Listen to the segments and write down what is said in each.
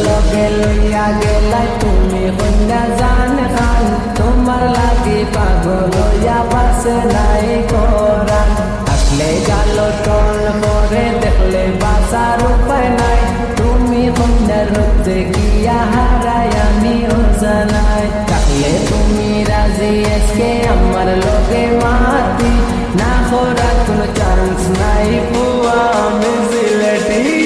লগে লইয়া গেলাই তুমি কন্যা জান খান তোমার লাগি পাগল হইয়া পাশে নাই করান আসলে গাল টল করে দেখলে বাঁচার উপায় নাই তুমি কন্যার রূপ দেখিয়া হারাই আমি জানাই থাকলে তুমি রাজি আজকে আমার লগে মাতি না করার কোনো চান্স নাই বুয়া আমি সিলেটি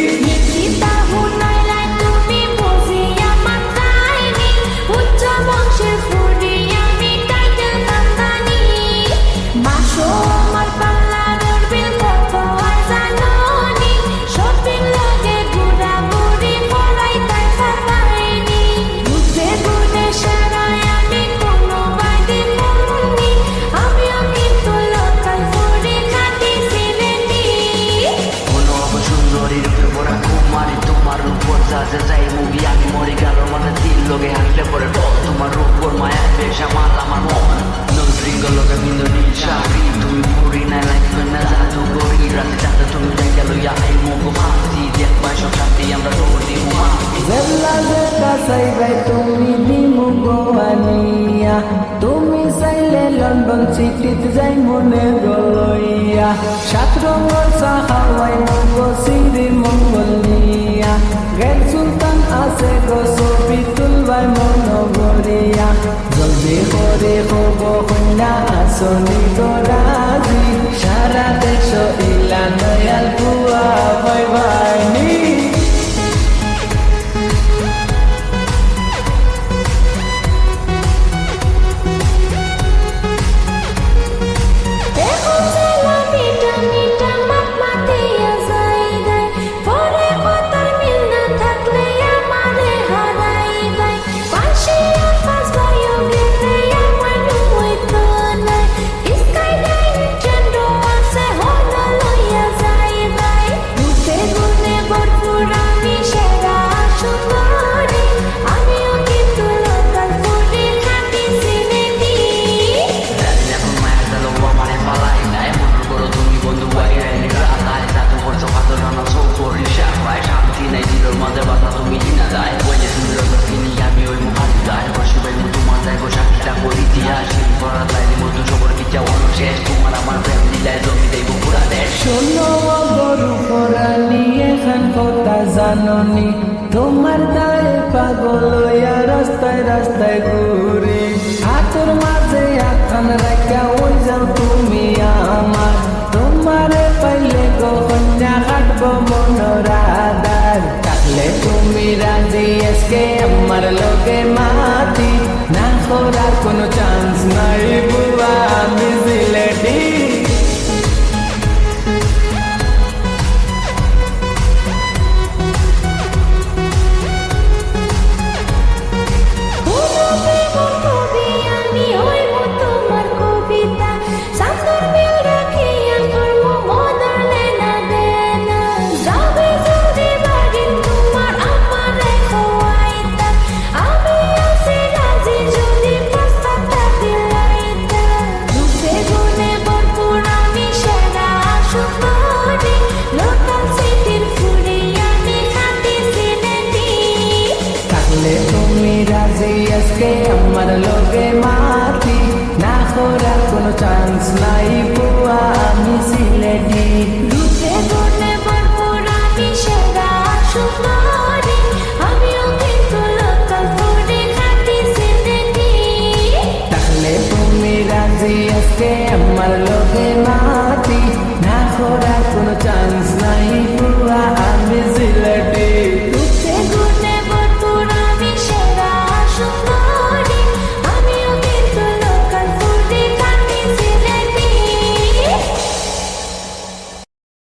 যাই মুভি আমি মরে গেল মানে তিন লোকে হাসলে পরে তোমার উপর মায়া পেশা মাল আমার মন নজরিঙ্গ লোকে বিন্দু শাড়ি তুমি পুরি না লাগবে না জাদু করি রাতে যাতে তুমি যাই গেল ইয়াই মুখ ফাঁসি দেখবা সব শান্তি আমরা দৌড়ি জেলা জেলা সাইবাই তুমি দিমু গোয়ানিয়া তুমি চাইলে লন্ডন সিটিতে যাই মনে গলইয়া সাত রঙর চা খাওয়াই মঙ্গল সিঁড়ি মঙ্গল নিয়া গেল সুলতান আছে গো ছবি তুলবাই মন গড়িয়া জলদি করে হব কন্যা আসনি গরাজি সারা দেশ ইলা নয়াল বুয়া বাই বাই নি জাননি তোমার গায়ে পাগল হইয়া রাস্তায় রাস্তায় ঘুরে হাতের মাঝে আখান রাখা ওই যাও তুমি আমার তোমারে পাইলে গো কন্যা কাটব মনোরাধার থাকলে তুমি রাজি আজকে আমার লগে মাতি না করার কোনো চান্স নাই বুয়া আমি সিলেটি আজকে আমার লগে মাতি না করার কোনো চান্স নাই বুয়া আমি সিলেটি রূপে গুণে ভরপুর আমি সেরা সুন্দরী আমিও কিন্তু লোকাল ফুডে খাঁটি সিলেটি তাহলে তুমি রাজি আজকে আমার